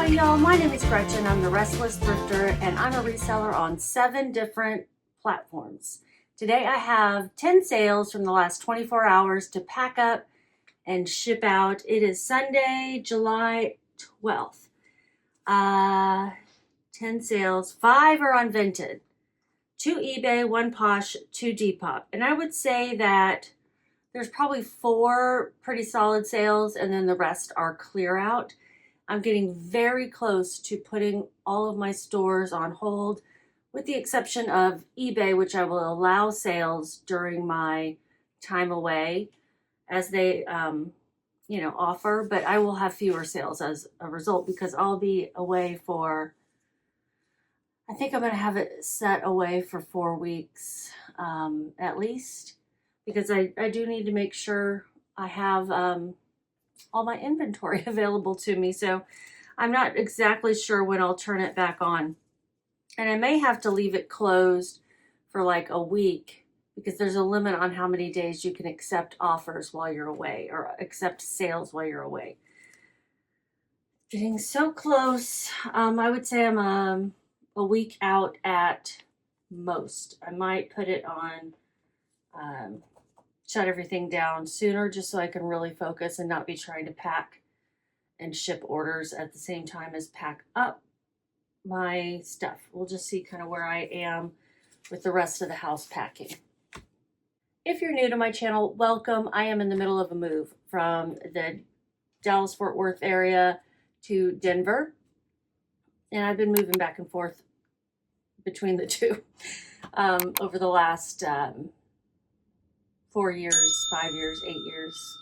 Hi y'all, my name is Gretchen. I'm the Restless Thrifter and I'm a reseller on 7 different platforms. Today I have 10 sales from the last 24 hours to pack up and ship out. It is Sunday, July 12th. 10 sales, 5 are on Vinted, 2 eBay, 1 Posh, 2 Depop. And I would say that there's probably 4 pretty solid sales and then the rest are clear out. I'm getting very close to putting all of my stores on hold, with the exception of eBay, which I will allow sales during my time away as they, offer, but I will have fewer sales as a result because I'll be away for, I think I'm going to have it set away for 4 weeks at least, because I do need to make sure I have all my inventory available to me. So I'm not exactly sure when I'll turn it back on. And I may have to leave it closed for like a week because there's a limit on how many days you can accept offers while you're away or accept sales while you're away. Getting so close. I would say I'm a week out at most. I might put it on shut everything down sooner just so I can really focus and not be trying to pack and ship orders at the same time as pack up my stuff. We'll just see kind of where I am with the rest of the house packing. If you're new to my channel, welcome. I am in the middle of a move from the Dallas-Fort Worth area to Denver, and I've been moving back and forth between the two over the last 4 years, 5 years, 8 years.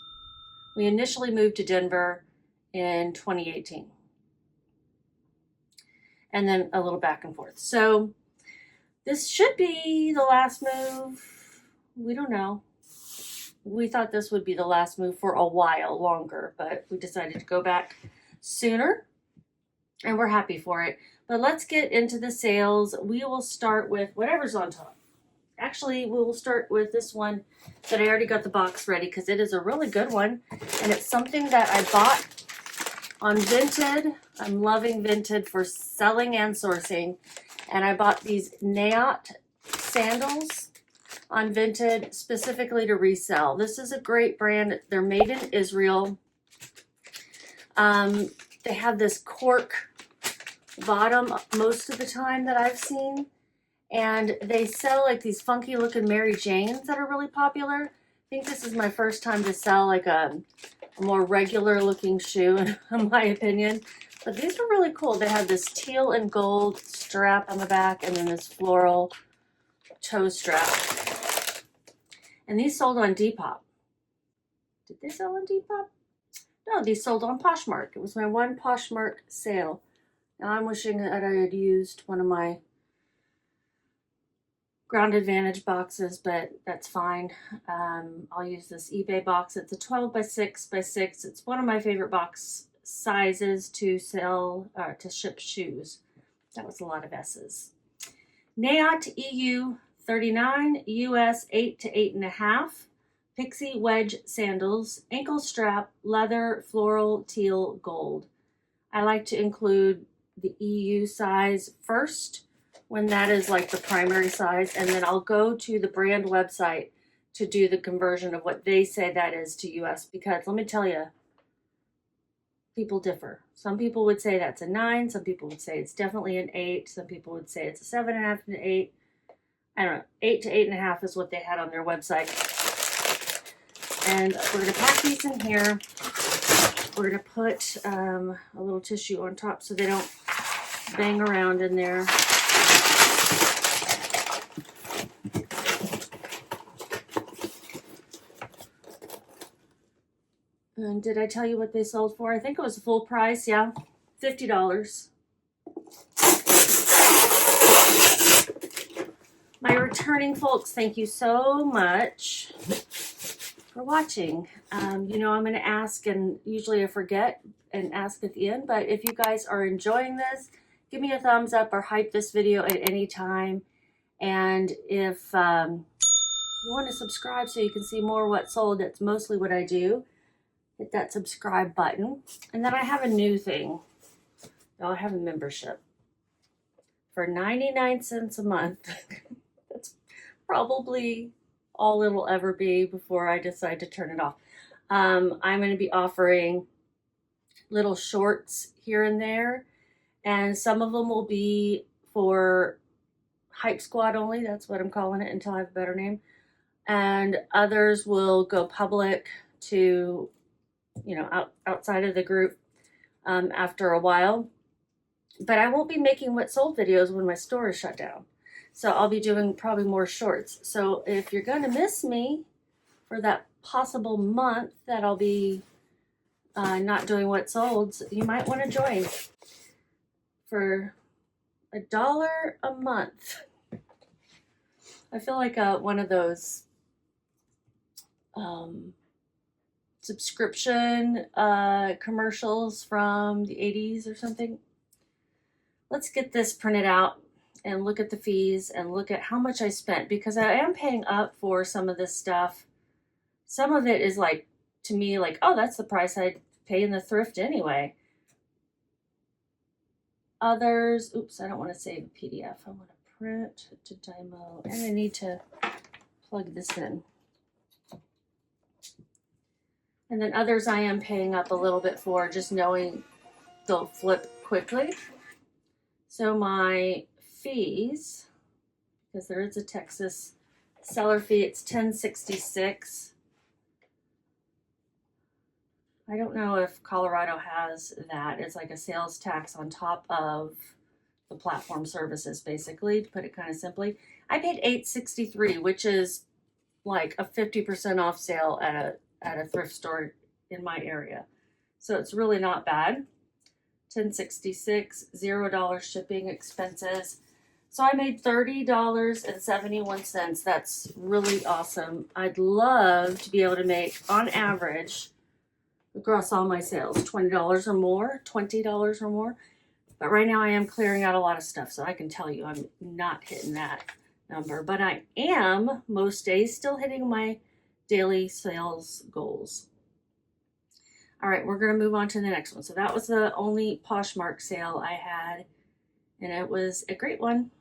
We initially moved to Denver in 2018. And then a little back and forth. So this should be the last move. We don't know. We thought this would be the last move for a while longer, but we decided to go back sooner and we're happy for it. But let's get into the sales. We will start with whatever's on top. Actually, we will start with this one that I already got the box ready because it is a really good one. And it's something that I bought on Vinted. I'm loving Vinted for selling and sourcing. And I bought these Nayat sandals on Vinted specifically to resell. This is a great brand. They're made in Israel. They have this cork bottom most of the time that I've seen. And they sell like these funky looking Mary Janes that are really popular. I think this is my first time to sell like a more regular looking shoe in my opinion. But these are really cool. They have this teal and gold strap on the back and then this floral toe strap. And these sold on Depop. Did they sell on Depop? No, these sold on Poshmark. It was my one Poshmark sale. Now I'm wishing that I had used one of my Ground Advantage boxes, but that's fine. I'll use this eBay box. It's a 12 by 6 by 6. It's one of my favorite box sizes to sell, to ship shoes. That was a lot of S's. Nayat EU 39, US 8 to 8.5. Pixie wedge sandals, ankle strap, leather, floral, teal, gold. I like to include the EU size first, when that is like the primary size, and then I'll go to the brand website to do the conversion of what they say that is to US, because let me tell you, people differ. Some people would say that's a 9, some people would say it's definitely an 8, some people would say it's a 7.5 to 8. I don't know, 8 to 8.5 is what they had on their website. And we're going to pack these in here. We're going to put a little tissue on top so they don't bang around in there. And did I tell you what they sold for? I think it was full price, yeah, $50. My returning folks, thank you so much for watching. I'm going to ask, and usually I forget and ask at the end, but if you guys are enjoying this, give me a thumbs up or hype this video at any time. And if you want to subscribe so you can see more what sold, that's mostly what I do. Hit that subscribe button. And then I have a new thing I'll have a membership for 99 cents a month. That's probably all it'll ever be before I decide to turn it off. I'm going to be offering little shorts here and there, and some of them will be for Hype Squad only. That's what I'm calling it until I have a better name. And others will go public to, you know, outside of the group after a while. But I won't be making what sold videos when my store is shut down. So I'll be doing probably more shorts. So if you're going to miss me for that possible month that I'll be not doing what sold, you might want to join for $1 a month. I feel like one of those subscription commercials from the 80s or something. Let's get this printed out and look at the fees and look at how much I spent, because I am paying up for some of this stuff. Some of it is like, to me, like, oh, that's the price I'd pay in the thrift anyway. Others, oops, I don't want to save a PDF. I want to print to demo, and I need to plug this in. And then others I am paying up a little bit for, just knowing they'll flip quickly. So my fees, because there is a Texas seller fee, it's $10.66. I don't know if Colorado has that. It's like a sales tax on top of the platform services, basically, to put it kind of simply. I paid $8.63, which is like a 50% off sale at a thrift store in my area. So it's really not bad. $10.66, $0 shipping expenses. So I made $30.71. That's really awesome. I'd love to be able to make, on average, across all my sales, $20 or more, $20 or more. But right now I am clearing out a lot of stuff, so I can tell you I'm not hitting that number. But I am, most days, still hitting my daily sales goals. All right, we're going to move on to the next one. So that was the only Poshmark sale I had, and it was a great one.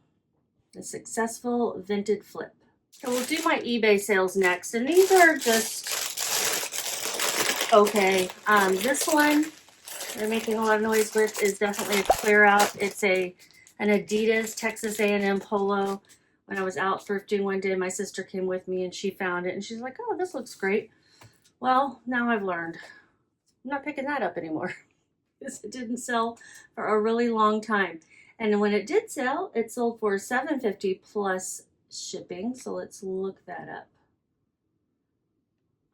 A successful Vinted flip. So we'll do my eBay sales next, and these are just okay. This one they're making a lot of noise with is definitely a clear out. It's an Adidas Texas A&M polo. When I was out thrifting one day, my sister came with me and she found it and she's like, oh, this looks great. Well, now I've learned. I'm not picking that up anymore because it didn't sell for a really long time. And when it did sell, it sold for $7.50 plus shipping. So let's look that up.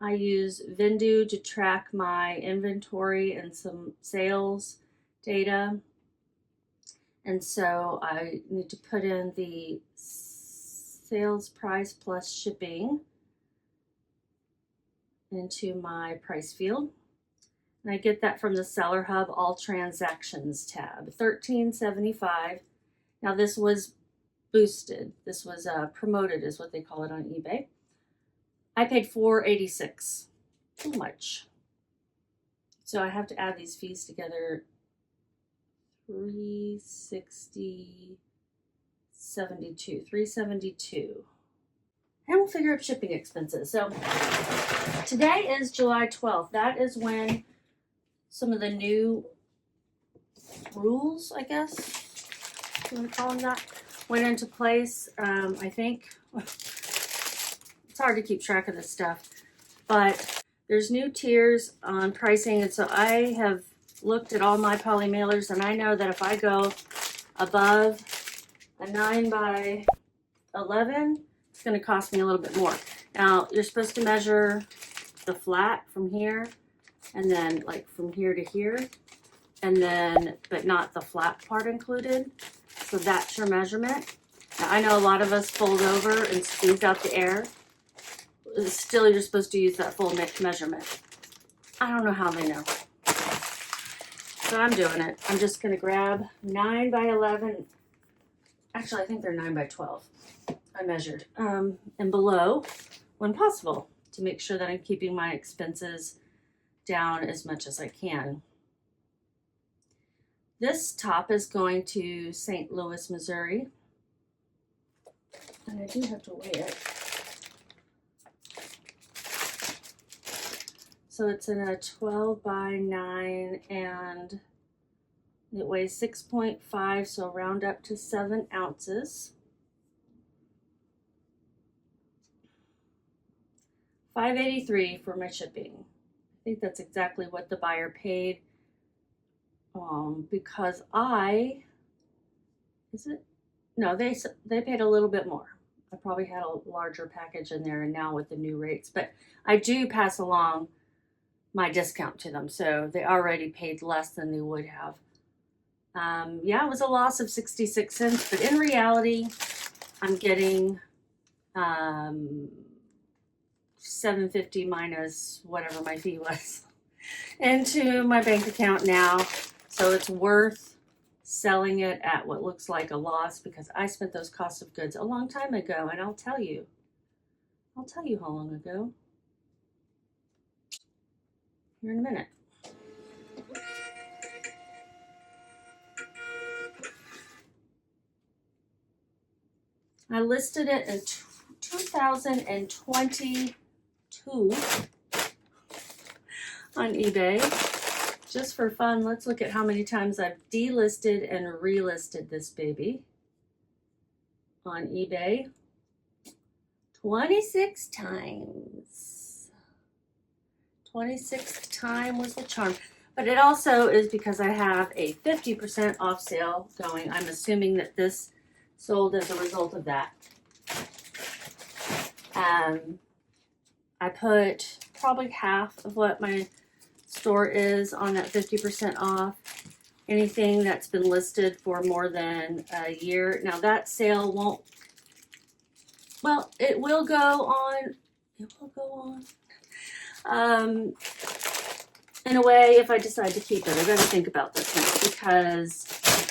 I use VENDOO to track my inventory and some sales data. And so I need to put in the sales price plus shipping into my price field. And I get that from the Seller Hub All Transactions tab, $13.75. Now this was boosted. This was promoted is what they call it on eBay. I paid $4.86. Too much. So I have to add these fees together. $360.72. $372. And we'll figure out shipping expenses. So today is July 12th. That is when some of the new rules, I guess, you want to call them that, went into place. I think it's hard to keep track of this stuff, but there's new tiers on pricing. And so I have looked at all my poly mailers, and I know that if I go above a 9x11, it's going to cost me a little bit more. Now, you're supposed to measure the flat from here, and then like from here to here, and then, but not the flat part included. So that's your measurement. Now, I know a lot of us fold over and squeeze out the air. Still, you're supposed to use that full measurement. I don't know how they know. So I'm doing it. I'm just going to grab 9x11. Actually, I think they're 9x12. I measured. And below, when possible, to make sure that I'm keeping my expenses down as much as I can. This top is going to St. Louis, Missouri. And I do have to weigh it. So it's in a 12 by 9 and it weighs 6.5, so round up to 7 ounces. $5.83 for my shipping. I think that's exactly what the buyer paid. Because no, they paid a little bit more. I probably had a larger package in there and now with the new rates, but I do pass along my discount to them, so they already paid less than they would have. Yeah, it was a loss of 66 cents, but in reality, I'm getting $7.50 minus whatever my fee was into my bank account now. So it's worth selling it at what looks like a loss because I spent those cost of goods a long time ago, and I'll tell you how long ago here in a minute. I listed it in 2022 on eBay. Just for fun, let's look at how many times I've delisted and relisted this baby on eBay. 26 times. 26th time was the charm. But it also is because I have a 50% off sale going. I'm assuming that this sold as a result of that. I put probably half of what my store is on that 50% off. Anything that's been listed for more than a year. Now that sale won't, well, it will go on. It will go on. In a way, if I decide to keep it, I gotta think about this one because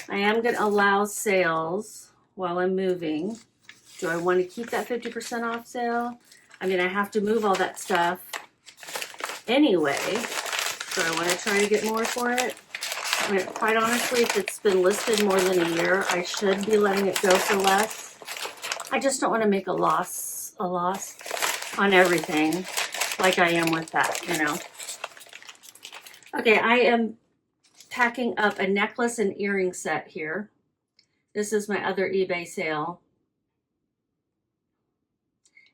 I am gonna allow sales while I'm moving. Do I want to keep that 50% off sale? I mean, I have to move all that stuff anyway. So I want to try to get more for it. I mean, quite honestly, if it's been listed more than a year, I should be letting it go for less. I just don't want to make a loss on everything like I am with that, you know. Okay, I am packing up a necklace and earring set here. This is my other eBay sale.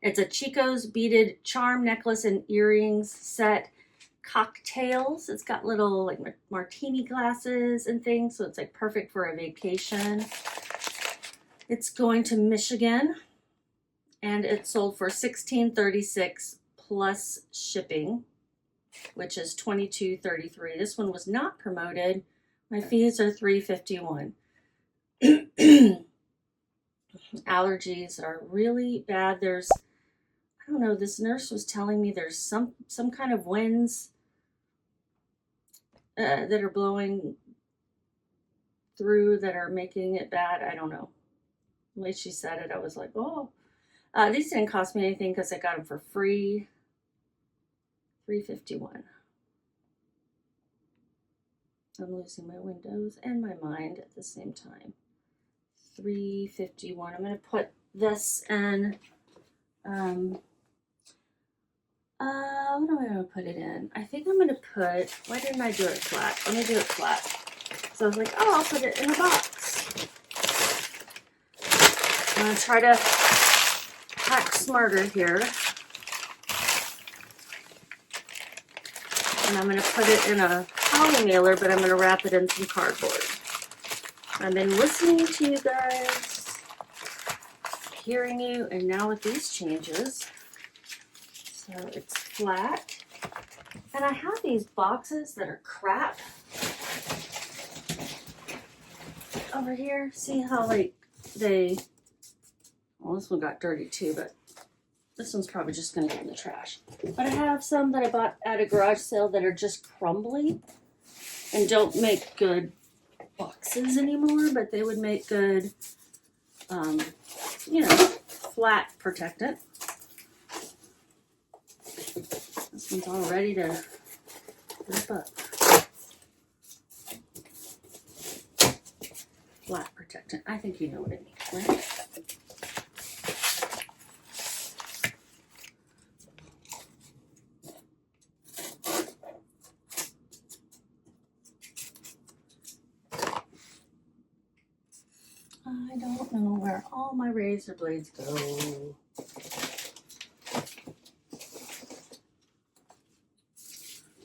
It's a Chico's beaded charm necklace and earrings set. Cocktails. It's got little like martini glasses and things, so it's like perfect for a vacation. It's going to Michigan, and it sold for $16.36 plus shipping, which is $22.33. This one was not promoted. My fees are $3.51. Allergies are really bad. There's, I don't know, this nurse was telling me there's some kind of winds that are blowing through that are making it bad. I don't know. The way she said it, I was like, oh. These didn't cost me anything because I got them for free. $3.51. I'm losing my windows and my mind at the same time. $3.51. I'm going to put this in, what am I going to put it in? I think I'm going to put, why didn't I do it flat? Let me do it flat. So I was like, oh, I'll put it in a box. I'm going to try to pack smarter here. And I'm going to put it in a poly mailer, but I'm going to wrap it in some cardboard. I've been listening to you guys, hearing you, and now with these changes, so it's flat. And I have these boxes that are crap over here. See how like well, this one got dirty too, but this one's probably just going to get in the trash. But I have some that I bought at a garage sale that are just crumbly and don't make good boxes anymore, but they would make good, you know, flat protectant. This one's all ready to rip up. flat protectant. I think you know what it means, right? I don't know where all my razor blades go.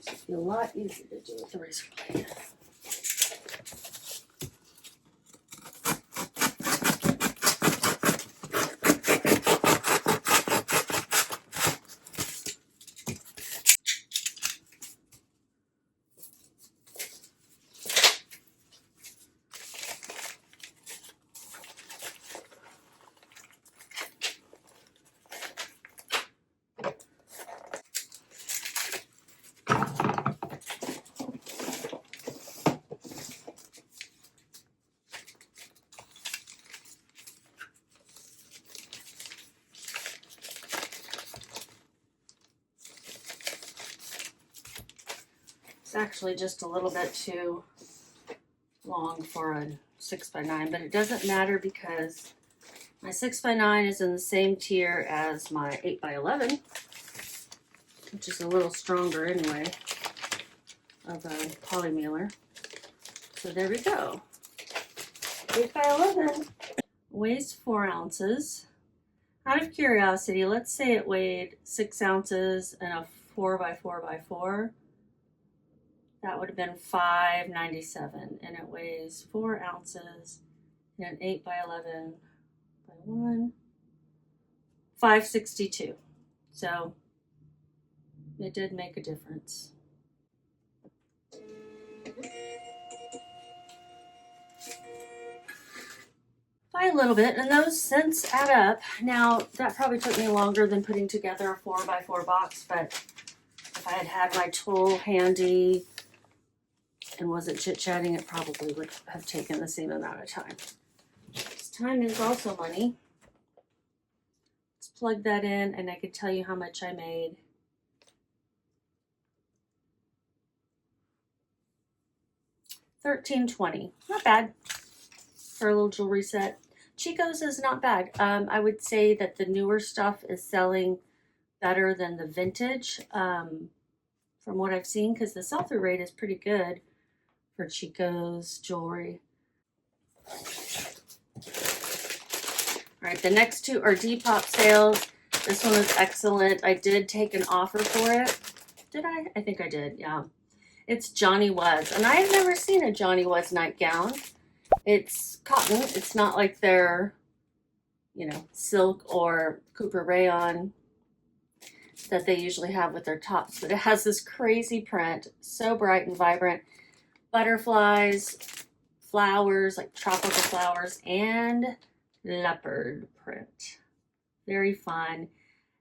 It'd be a lot easier to do with the razor blade. It's actually just a little bit too long for a 6x9, but it doesn't matter because my 6x9 is in the same tier as my 8x11, which is a little stronger anyway, of a polymealer. So there we go. 8x11 weighs 4 ounces. Out of curiosity, let's say it weighed 6 ounces and a 4x4x4. That would have been $5.97, and it weighs 4 ounces in an 8x11 by 1, $5.62. So it did make a difference. By a little bit, and those cents add up. Now, that probably took me longer than putting together a 4x4 box, but if I had had my tool handy and wasn't chit-chatting, it probably would have taken the same amount of time. Time is also money. Let's plug that in, and I can tell you how much I made. $13.20. Not bad for a little jewelry set. Chico's is not bad. I would say that the newer stuff is selling better than the vintage, from what I've seen, because the sell-through rate is pretty good for Chico's jewelry. All right, the next two are Depop sales. This one is excellent. I did take an offer for it. Did I? I think I did, yeah. It's Johnny Was, and I have never seen a Johnny Was nightgown. It's cotton. It's not like their, you know, silk or Cooper rayon that they usually have with their tops, but it has this crazy print, so bright and vibrant. Butterflies, flowers, like tropical flowers, and leopard print. Very fun.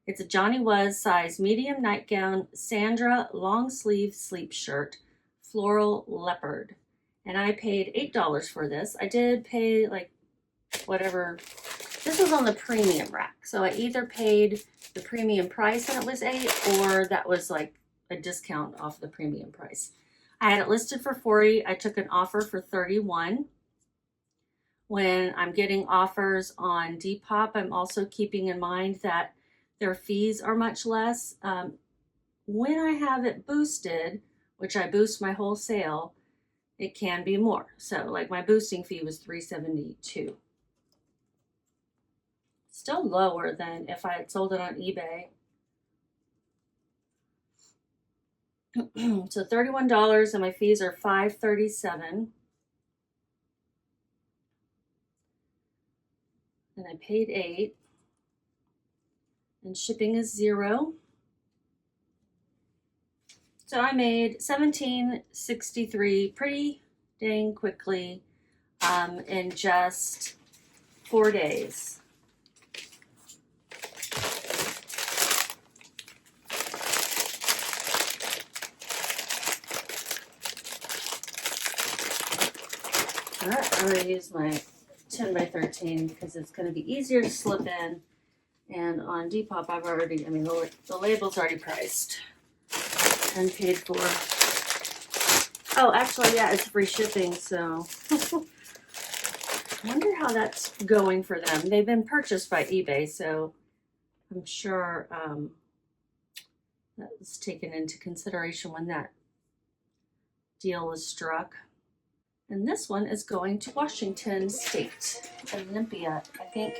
It's a Johnny Was size medium nightgown, Sandra long sleeve sleep shirt, floral leopard. And I paid $8 for this. I did pay like whatever. This was on the premium rack. So I either paid the premium price and it was $8, or that was like a discount off the premium price. I had it listed for $40. I took an offer for $31. When I'm getting offers on Depop, I'm also keeping in mind that their fees are much less. When I have it boosted, which I boost my wholesale, it can be more. So like my boosting fee was $3.72. Still lower than if I had sold it on eBay. So $31, and my fees are $5.37. And I paid $8. And shipping is $0. So I made $17.63 pretty dang quickly, in just 4 days. All right, I'm going to use my 10x13 because it's going to be easier to slip in. And on Depop, I've already, I mean, the label's already priced and paid for. Oh, actually, yeah, it's free shipping, so I wonder how that's going for them. They've been purchased by eBay, so I'm sure that was taken into consideration when that deal was struck. And this one is going to Washington State, Olympia, I think.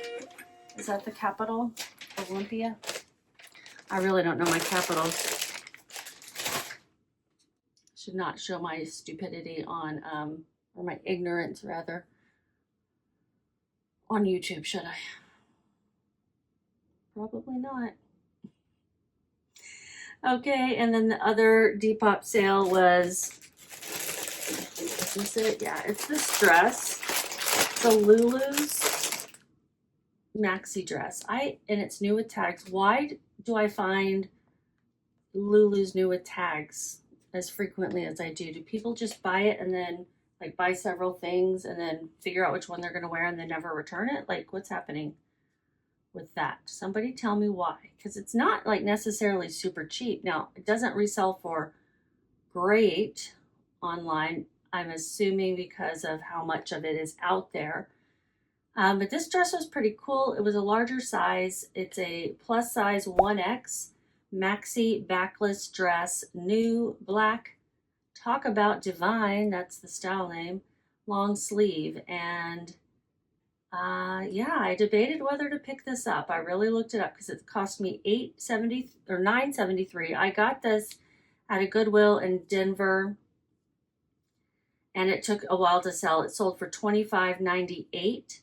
Is that the capital? Olympia? I really don't know my capitals. Should not show my stupidity on, or my ignorance rather, on YouTube, should I? Probably not. Okay, and then the other Depop sale was, is this it? Yeah, it's this dress. It's a Lulu's maxi dress. And it's new with tags. Why do I find Lulu's new with tags as frequently as I do? Do people just buy it and then like buy several things and then figure out which one they're going to wear and then never return it? Like, what's happening with that? Somebody tell me why, because it's not like necessarily super cheap. Now, it doesn't resell for great online, I'm assuming, because of how much of it is out there. But this dress was pretty cool. It was a larger size. It's a plus size 1X maxi backless dress, new black, talk about divine, that's the style name, long sleeve. And yeah, I debated whether to pick this up. I really looked it up because it cost me $8.70 or $9.73. I got this at a Goodwill in Denver, and it took a while to sell. It sold for $25.98.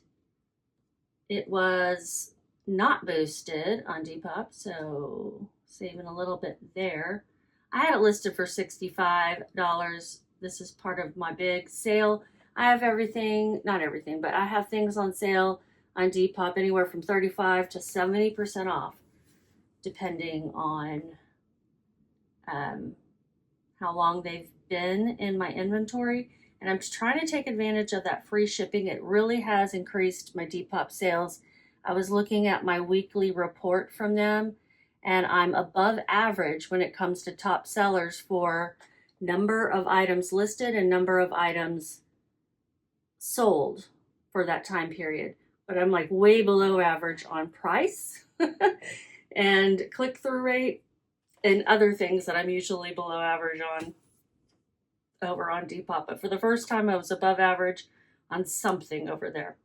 It was not boosted on Depop, so saving a little bit there. I had it listed for $65. This is part of my big sale. I have everything, not everything, but I have things on sale on Depop anywhere from 35 to 70% off, depending on how long they've been in my inventory. And I'm trying to take advantage of that free shipping. It really has increased my Depop sales. I was looking at my weekly report from them, and I'm above average when it comes to top sellers for number of items listed and number of items sold for that time period. But I'm like way below average on price and click-through rate and other things that I'm usually below average on over on Depop. But for the first time, I was above average on something over there.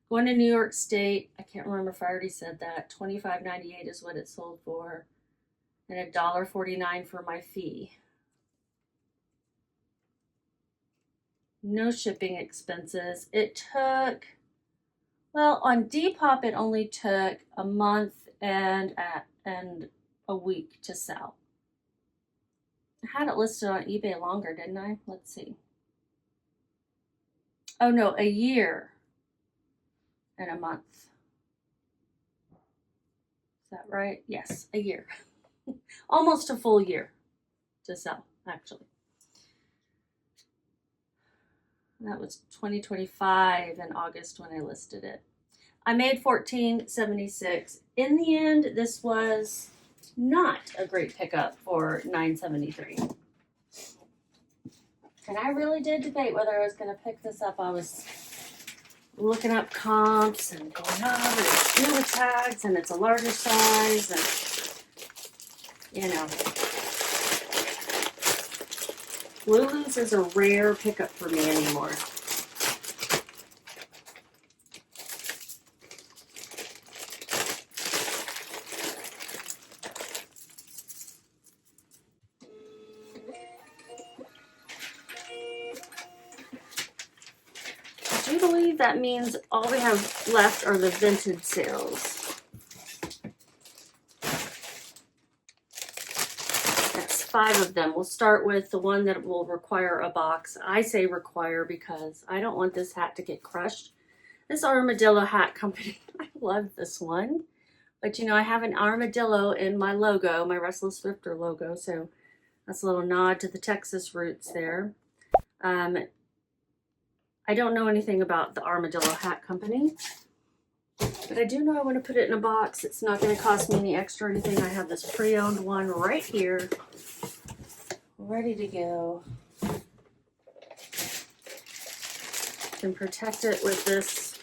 Going to New York State, I can't remember if I already said that. $25.98 is what it sold for, and $1.49 for my fee. No shipping expenses. It took, well, on Depop, it only took a month and a week to sell. I had it listed on eBay longer, didn't I? Let's see. Oh no, a year and a month. Is that right? Yes, a year. Almost a full year to sell, actually. That was 2025 in August when I listed it. I made $14.76. In the end, this was not a great pickup for $9.73. And I really did debate whether I was going to pick this up. I was looking up comps and going, oh, but it's new with tags and it's a larger size, and you know, Lulu's is a rare pickup for me anymore. I do believe that means all we have left are the Vinted sales. That's 5 of them. We'll start with the one that will require a box. I say require because I don't want this hat to get crushed. This Armadillo Hat Company, I love this one. But you know, I have an armadillo in my logo, my Restless Swifter logo, so that's a little nod to the Texas roots there. I don't know anything about the Armadillo Hat Company, but I do know I want to put it in a box. It's not going to cost me any extra or anything. I have this pre-owned one right here, ready to go. can protect it with this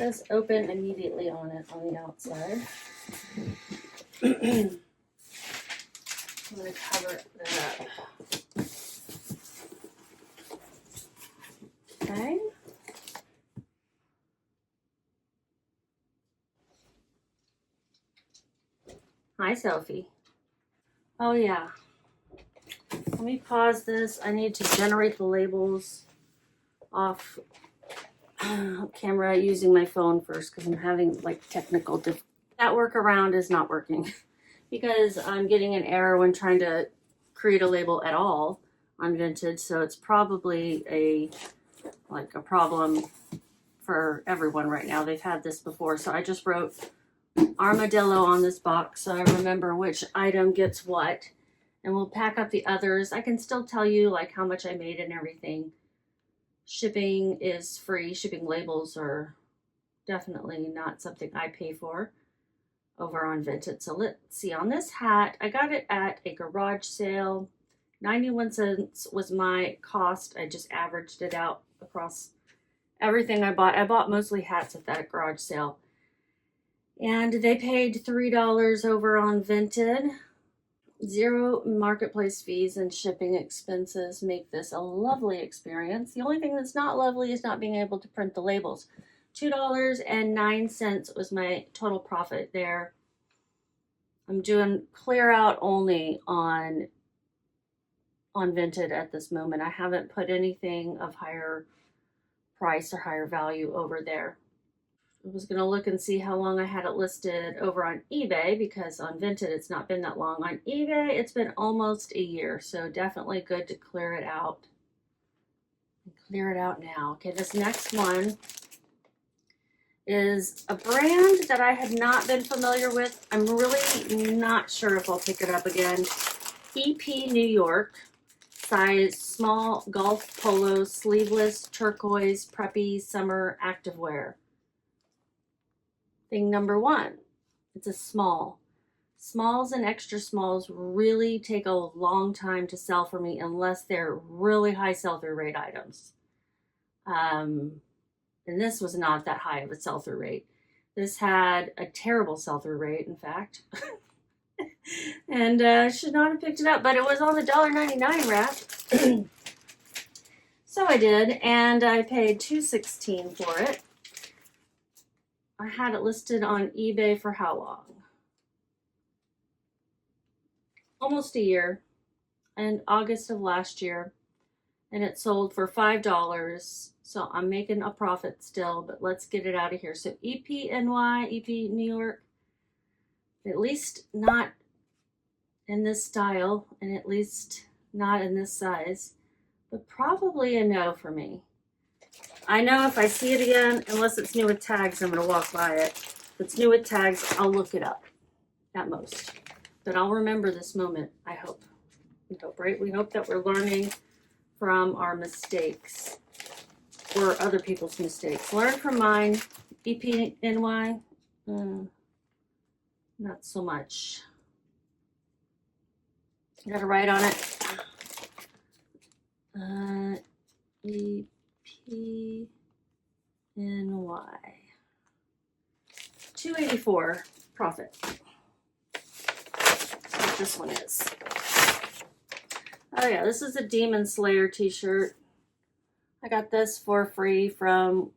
says open immediately on it on the outside. I'm going to cover that up. Okay. Hi, Sophie. Oh, yeah. Let me pause this. I need to generate the labels off camera using my phone first because I'm having like technical difficulties. That workaround is not working because I'm getting an error when trying to create a label at all on Vinted. So it's probably a problem for everyone right now. They've had this before. So I just wrote armadillo on this box so I remember which item gets what, and we'll pack up the others. I can still tell you like how much I made and everything. Shipping is free. Shipping labels are definitely not something I pay for over on Vinted. So let's see, on this hat, I got it at a garage sale. 91 cents was my cost. I just averaged it out across everything I bought. I bought mostly hats at that garage sale. And they paid $3 over on Vinted. 0 marketplace fees and shipping expenses make this a lovely experience. The only thing that's not lovely is not being able to print the labels. $2.09 was my total profit there. I'm doing clear out only on Vinted at this moment. I haven't put anything of higher price or higher value over there. I was going to look and see how long I had it listed over on eBay because on Vinted it's not been that long. On eBay it's been almost a year, so definitely good to clear it out. Clear it out now. Okay, this next one is a brand that I had not been familiar with. I'm really not sure if I'll pick it up again. EP New York, size small, golf polo, sleeveless, turquoise, preppy, summer activewear. Thing number one, it's a small. Smalls and extra smalls really take a long time to sell for me unless they're really high sell-through rate items. And this was not that high of a sell-through rate. This had a terrible sell-through rate, in fact. And should not have picked it up, but it was on the $1.99 rack. So I did, and I paid $2.16 for it. I had it listed on eBay for how long? Almost a year, in August of last year, and it sold for $5. So I'm making a profit still, but let's get it out of here. So EPNY, EP New York, at least not in this style, and at least not in this size, but probably a no for me. I know if I see it again, unless it's new with tags, I'm going to walk by it. If it's new with tags, I'll look it up at most. But I'll remember this moment, I hope. We hope, right? We hope that we're learning from our mistakes or other people's mistakes. Learn from mine. EPNY, not so much. You got to write on it. EPNY. $2.84 profit. That's what this one is. Oh yeah, this is a Demon Slayer t-shirt. I got this for free from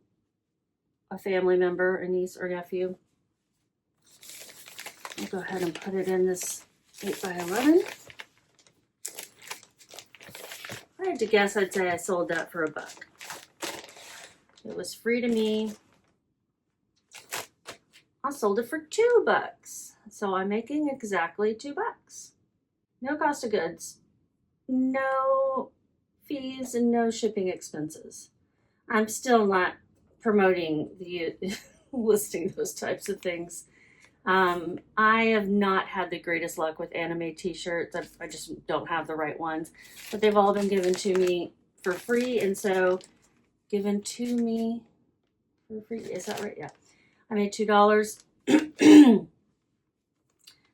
a family member, a niece or nephew. I'll go ahead and put it in this 8x11. If I had to guess, I'd say I sold that for $1. It was free to me. I sold it for $2. So I'm making exactly $2. No cost of goods, no fees, and no shipping expenses. I'm still not promoting the listing those types of things. I have not had the greatest luck with anime t-shirts. I just don't have the right ones, but they've all been given to me for free. And so given to me for free, is that right? Yeah. I made $2. I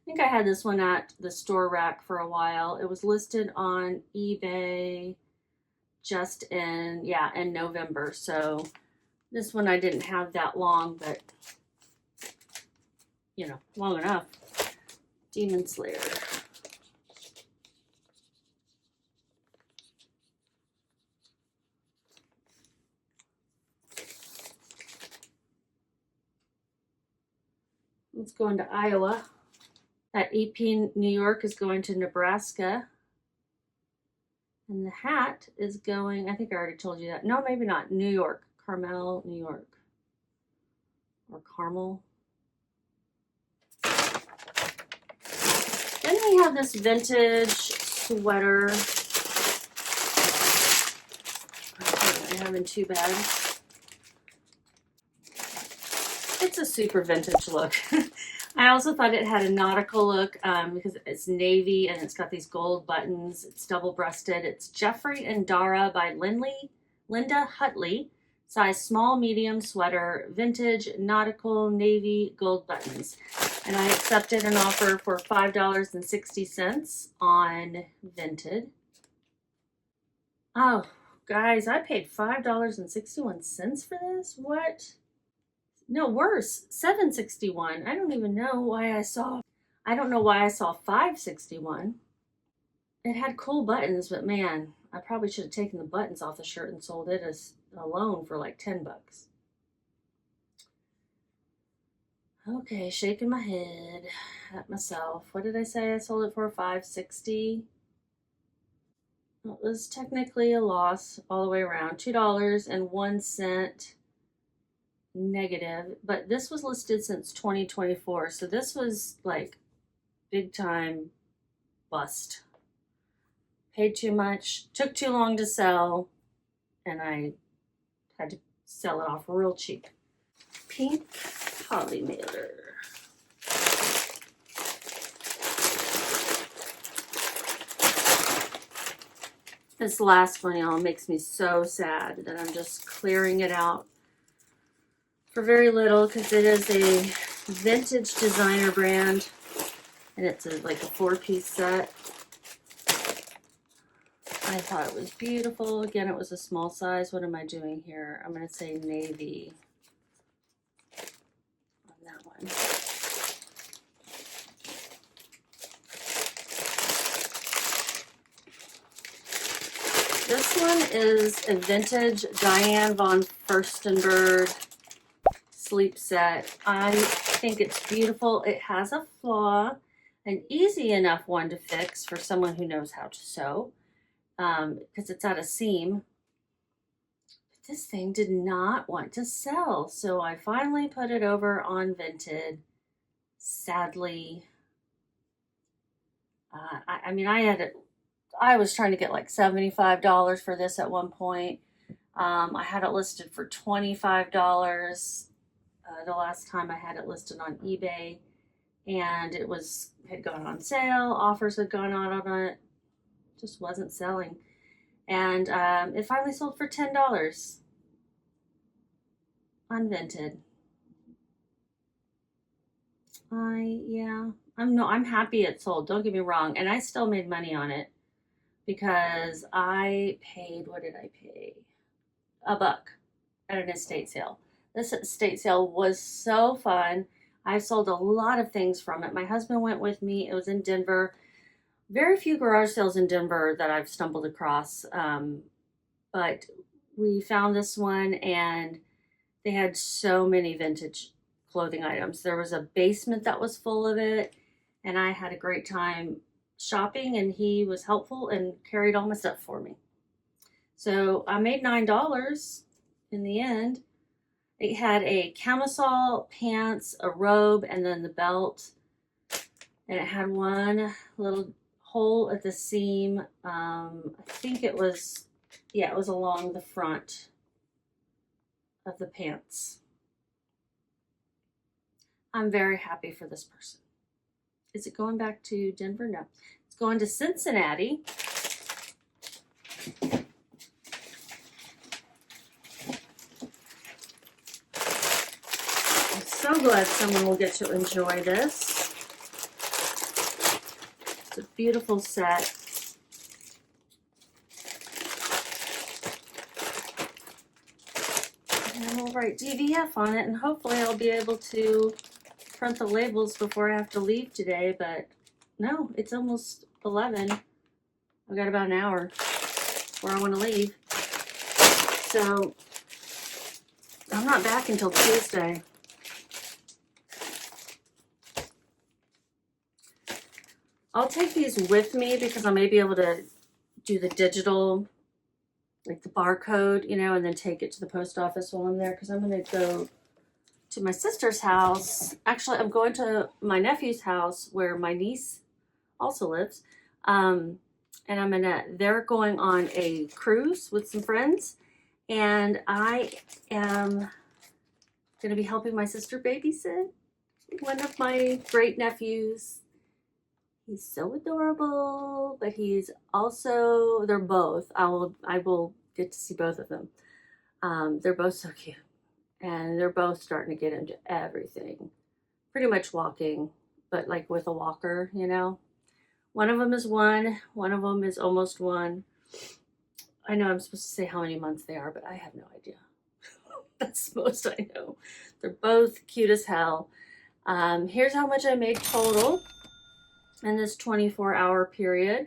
think I had this one at the store rack for a while. It was listed on eBay just in November. So this one I didn't have that long, but you know, long enough. Demon Slayer. Let's go into Iowa. That EP New York is going to Nebraska. And the hat is going, I think I already told you that. No, maybe not. New York. Carmel, New York. Or Carmel. Then we have this vintage sweater. I have in 2 bags. It's a super vintage look. I also thought it had a nautical look because it's navy and it's got these gold buttons. It's double-breasted. It's Jeffrey and Dara by Linda Hutley. Size small, medium sweater, vintage, nautical, navy, gold buttons. And I accepted an offer for $5.60 on Vinted. Oh, guys, I paid $5.61 for this? What? No, worse, $7.61. I don't even know why I saw $5.61. It had cool buttons, but man, I probably should have taken the buttons off the shirt and sold it as alone for like $10. Okay, shaking my head at myself. What did I say I sold it for? $5.60. Well, it was technically a loss all the way around. $2.01 negative, but this was listed since 2024, so this was like big time bust. Paid too much, took too long to sell, and I had to sell it off real cheap. Pink poly mailer. This last one, y'all, makes me so sad that I'm just clearing it out for very little because it is a vintage designer brand and it's like a 4-piece set. I thought it was beautiful. Again, it was a small size. What am I doing here? I'm going to say navy on that one. This one is a vintage Diane von Furstenberg sleep set. I think it's beautiful. It has a flaw, an easy enough one to fix for someone who knows how to sew, because it's at a seam. But this thing did not want to sell, so I finally put it over on Vinted. Sadly, I mean, I was trying to get like $75 for this at one point. I had it listed for $25 the last time I had it listed on eBay, and it had gone on sale. Offers had gone out on it. Just wasn't selling, and it finally sold for $10 on Vinted. I'm happy it sold. Don't get me wrong, and I still made money on it because I paid, what did I pay? $1 at an estate sale. This estate sale was so fun. I sold a lot of things from it. My husband went with me. It was in Denver. Very few garage sales in Denver that I've stumbled across. But we found this one and they had so many vintage clothing items. There was a basement that was full of it, and I had a great time shopping, and he was helpful and carried all my stuff for me. So I made $9 in the end. It had a camisole, pants, a robe, and then the belt. And it had one little hole at the seam. I think it was along the front of the pants. I'm very happy for this person. Is it going back to Denver? No. It's going to Cincinnati. I'm so glad someone will get to enjoy this. It's a beautiful set. And we'll write DVF on it, and hopefully I'll be able to print the labels before I have to leave today, but no, it's almost 11. I've got about an hour before I want to leave. So I'm not back until Tuesday. I'll take these with me because I may be able to do the digital, like the barcode, you know, and then take it to the post office while I'm there, because I'm going to go to my sister's house. Actually, I'm going to my nephew's house where my niece also lives. And they're going on a cruise with some friends. And I am going to be helping my sister babysit one of my great nephews. He's so adorable, but he's also, they're both, I will get to see both of them. They're both so cute. And they're both starting to get into everything. Pretty much walking, but like with a walker, you know. One of them is 1, one of them is almost 1. I know I'm supposed to say how many months they are, but I have no idea. That's the most I know. They're both cute as hell. Here's how much I made total in this 24-hour period.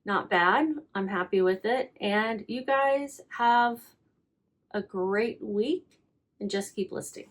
Not bad. I'm happy with it. And you guys have a great week and just keep listing.